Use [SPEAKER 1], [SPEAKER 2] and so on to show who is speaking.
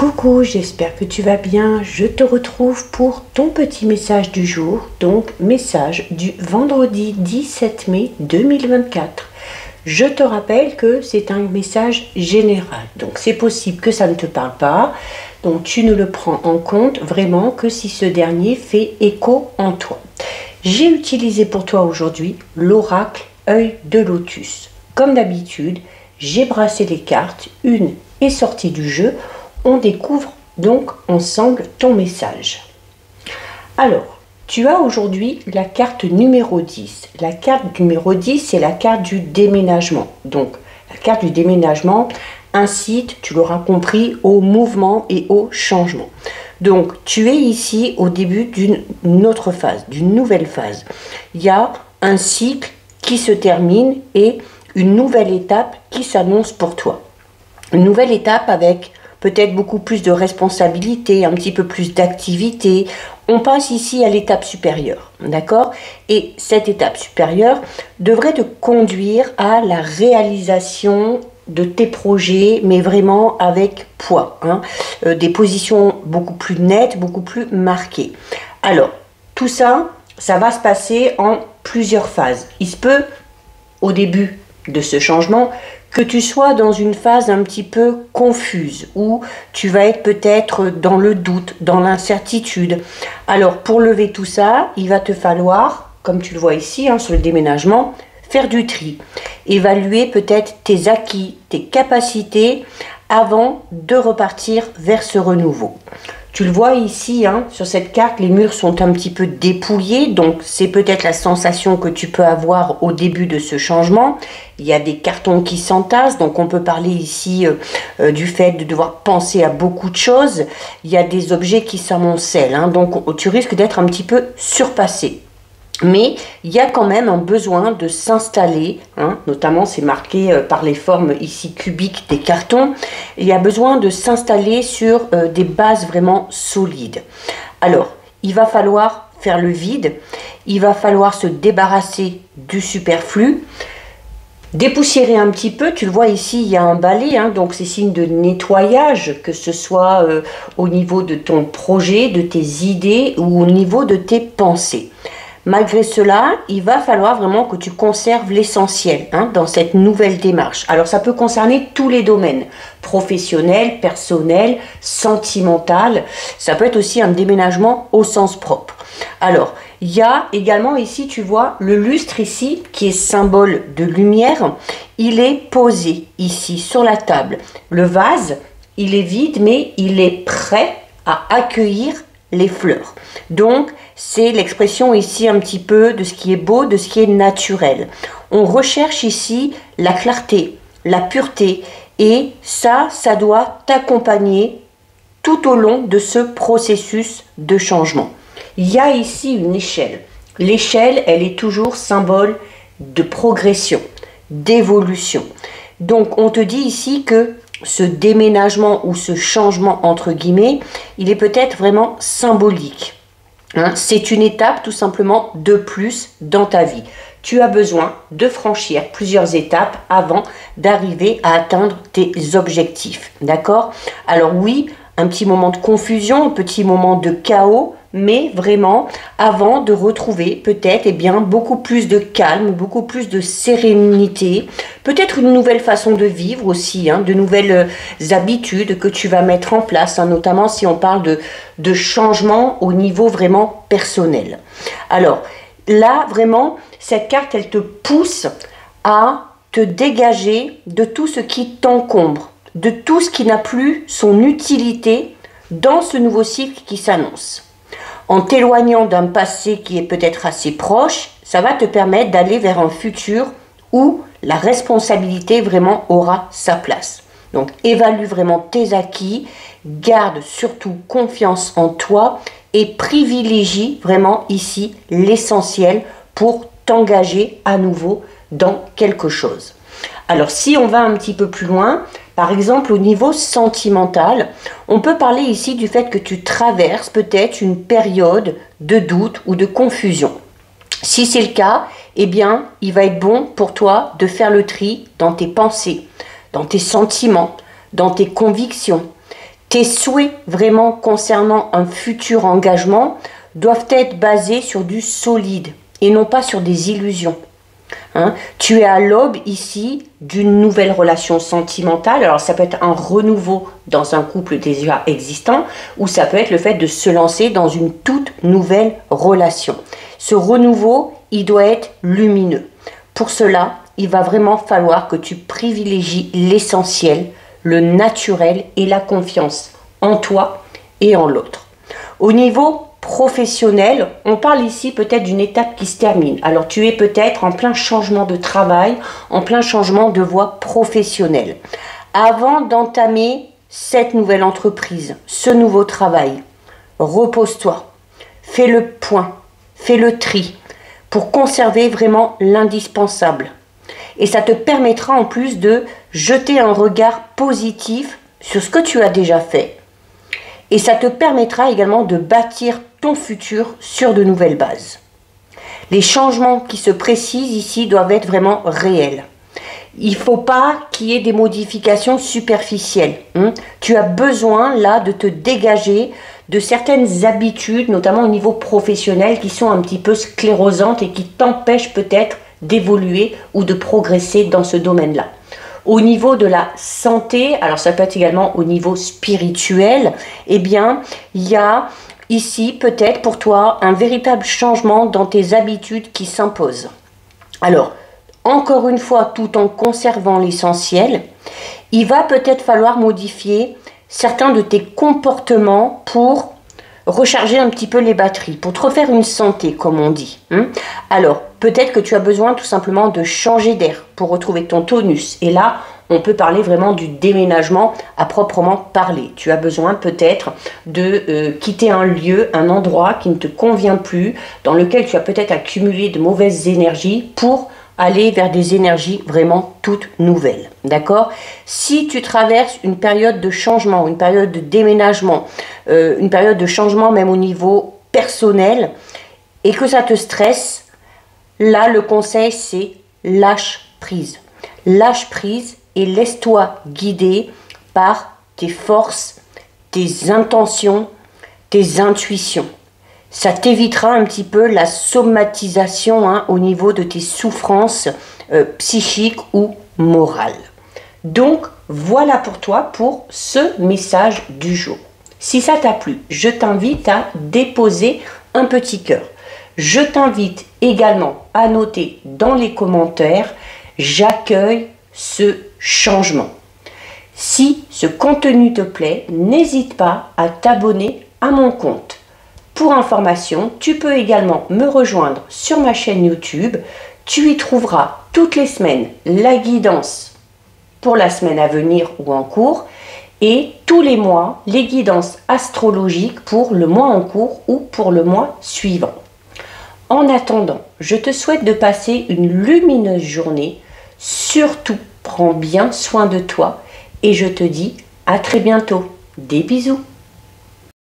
[SPEAKER 1] Coucou, j'espère que tu vas bien. Je te retrouve pour ton petit message du jour, donc message du vendredi 17 mai 2024. Je te rappelle que c'est un message général, donc c'est possible que ça ne te parle pas, donc tu ne le prends en compte vraiment que si ce dernier fait écho en toi. J'ai utilisé pour toi aujourd'hui l'oracle œil de lotus. Comme d'habitude, j'ai brassé les cartes, une est sortie du jeu. On découvre donc ensemble ton message. Alors, tu as aujourd'hui la carte numéro 10. La carte numéro 10, c'est la carte du déménagement. Donc, la carte du déménagement incite, tu l'auras compris, au mouvement et au changement. Donc, tu es ici au début d'une autre phase, d'une nouvelle phase. Il y a un cycle qui se termine et une nouvelle étape qui s'annonce pour toi. Une nouvelle étape avec peut-être beaucoup plus de responsabilités, un petit peu plus d'activité. On passe ici à l'étape supérieure, d'accord? Et cette étape supérieure devrait te conduire à la réalisation de tes projets, mais vraiment avec poids, hein, des positions beaucoup plus nettes, beaucoup plus marquées. Alors, tout ça, ça va se passer en plusieurs phases. Il se peut, au début de ce changement, que tu sois dans une phase un petit peu confuse, où tu vas être peut-être dans le doute, dans l'incertitude. Alors, pour lever tout ça, il va te falloir, comme tu le vois ici, hein, sur le déménagement, faire du tri. Évaluer peut-être tes acquis, tes capacités, avant de repartir vers ce renouveau. Tu le vois ici, hein, sur cette carte, les murs sont un petit peu dépouillés, donc c'est peut-être la sensation que tu peux avoir au début de ce changement. Il y a des cartons qui s'entassent, donc on peut parler ici du fait de devoir penser à beaucoup de choses. Il y a des objets qui s'amoncellent, hein, donc tu risques d'être un petit peu surpassé. Mais il y a quand même un besoin de s'installer, hein, notamment c'est marqué par les formes ici cubiques des cartons, il y a besoin de s'installer sur des bases vraiment solides. Alors, il va falloir faire le vide, il va falloir se débarrasser du superflu, dépoussiérer un petit peu. Tu le vois ici, il y a un balai, hein, donc c'est signe de nettoyage, que ce soit au niveau de ton projet, de tes idées ou au niveau de tes pensées. Malgré cela, il va falloir vraiment que tu conserves l'essentiel, hein, dans cette nouvelle démarche. Alors, ça peut concerner tous les domaines, professionnel, personnel, sentimental. Ça peut être aussi un déménagement au sens propre. Alors, il y a également ici, tu vois, le lustre ici, qui est symbole de lumière. Il est posé ici sur la table. Le vase, il est vide, mais il est prêt à accueillir les fleurs. Donc, c'est l'expression ici un petit peu de ce qui est beau, de ce qui est naturel. On recherche ici la clarté, la pureté, et ça doit t'accompagner tout au long de ce processus de changement. Il y a ici une échelle. L'échelle, elle est toujours symbole de progression, d'évolution. Donc, on te dit ici que ce déménagement ou ce changement entre guillemets, il est peut-être vraiment symbolique. Hein, c'est une étape tout simplement de plus dans ta vie. Tu as besoin de franchir plusieurs étapes avant d'arriver à atteindre tes objectifs. D'accord? Alors oui, un petit moment de confusion, un petit moment de chaos, mais vraiment avant de retrouver peut-être beaucoup plus de calme, beaucoup plus de sérénité, peut-être une nouvelle façon de vivre aussi, hein, de nouvelles habitudes que tu vas mettre en place, hein, notamment si on parle de changement au niveau vraiment personnel. Alors là, vraiment, cette carte, elle te pousse à te dégager de tout ce qui t'encombre, de tout ce qui n'a plus son utilité dans ce nouveau cycle qui s'annonce. En t'éloignant d'un passé qui est peut-être assez proche, ça va te permettre d'aller vers un futur où la responsabilité vraiment aura sa place. Donc, évalue vraiment tes acquis, garde surtout confiance en toi et privilégie vraiment ici l'essentiel pour t'engager à nouveau dans quelque chose. Alors, si on va un petit peu plus loin, par exemple au niveau sentimental, on peut parler ici du fait que tu traverses peut-être une période de doute ou de confusion. Si c'est le cas, eh bien, il va être bon pour toi de faire le tri dans tes pensées, dans tes sentiments, dans tes convictions. Tes souhaits vraiment concernant un futur engagement doivent être basés sur du solide et non pas sur des illusions. Hein? Tu es à l'aube ici d'une nouvelle relation sentimentale. Alors ça peut être un renouveau dans un couple déjà existant ou ça peut être le fait de se lancer dans une toute nouvelle relation. Ce renouveau, il doit être lumineux. Pour cela, il va vraiment falloir que tu privilégies l'essentiel, le naturel et la confiance en toi et en l'autre. Au niveau professionnel, on parle ici peut-être d'une étape qui se termine. Alors tu es peut-être en plein changement de travail, en plein changement de voie professionnelle. Avant d'entamer cette nouvelle entreprise, ce nouveau travail, repose-toi, fais le point, fais le tri pour conserver vraiment l'indispensable. Et ça te permettra en plus de jeter un regard positif sur ce que tu as déjà fait. Et ça te permettra également de bâtir ton futur sur de nouvelles bases. Les changements qui se précisent ici doivent être vraiment réels. Il ne faut pas qu'il y ait des modifications superficielles. Tu as besoin là de te dégager de certaines habitudes, notamment au niveau professionnel, qui sont un petit peu sclérosantes et qui t'empêchent peut-être d'évoluer ou de progresser dans ce domaine-là. Au niveau de la santé, alors ça peut être également au niveau spirituel, eh bien, il y a ici peut-être pour toi un véritable changement dans tes habitudes qui s'imposent. Alors, encore une fois, tout en conservant l'essentiel, il va peut-être falloir modifier certains de tes comportements pour recharger un petit peu les batteries, pour te refaire une santé, comme on dit. Alors, peut-être que tu as besoin tout simplement de changer d'air pour retrouver ton tonus. Et là, on peut parler vraiment du déménagement à proprement parler. Tu as besoin peut-être de quitter un lieu, un endroit qui ne te convient plus, dans lequel tu as peut-être accumulé de mauvaises énergies pour aller vers des énergies vraiment toutes nouvelles. D'accord? Si tu traverses une période de changement, une période de déménagement, une période de changement même au niveau personnel, et que ça te stresse, là, le conseil, c'est lâche prise. Lâche prise et laisse-toi guider par tes forces, tes intentions, tes intuitions. Ça t'évitera un petit peu la somatisation au niveau de tes souffrances psychiques ou morales. Donc, voilà pour toi pour ce message du jour. Si ça t'a plu, je t'invite à déposer un petit cœur. Je t'invite également à noter dans les commentaires « J'accueille ce changement ». Si ce contenu te plaît, n'hésite pas à t'abonner à mon compte. Pour information, tu peux également me rejoindre sur ma chaîne YouTube. Tu y trouveras toutes les semaines la guidance pour la semaine à venir ou en cours et tous les mois les guidances astrologiques pour le mois en cours ou pour le mois suivant. En attendant, je te souhaite de passer une lumineuse journée. Surtout, prends bien soin de toi et je te dis à très bientôt. Des bisous.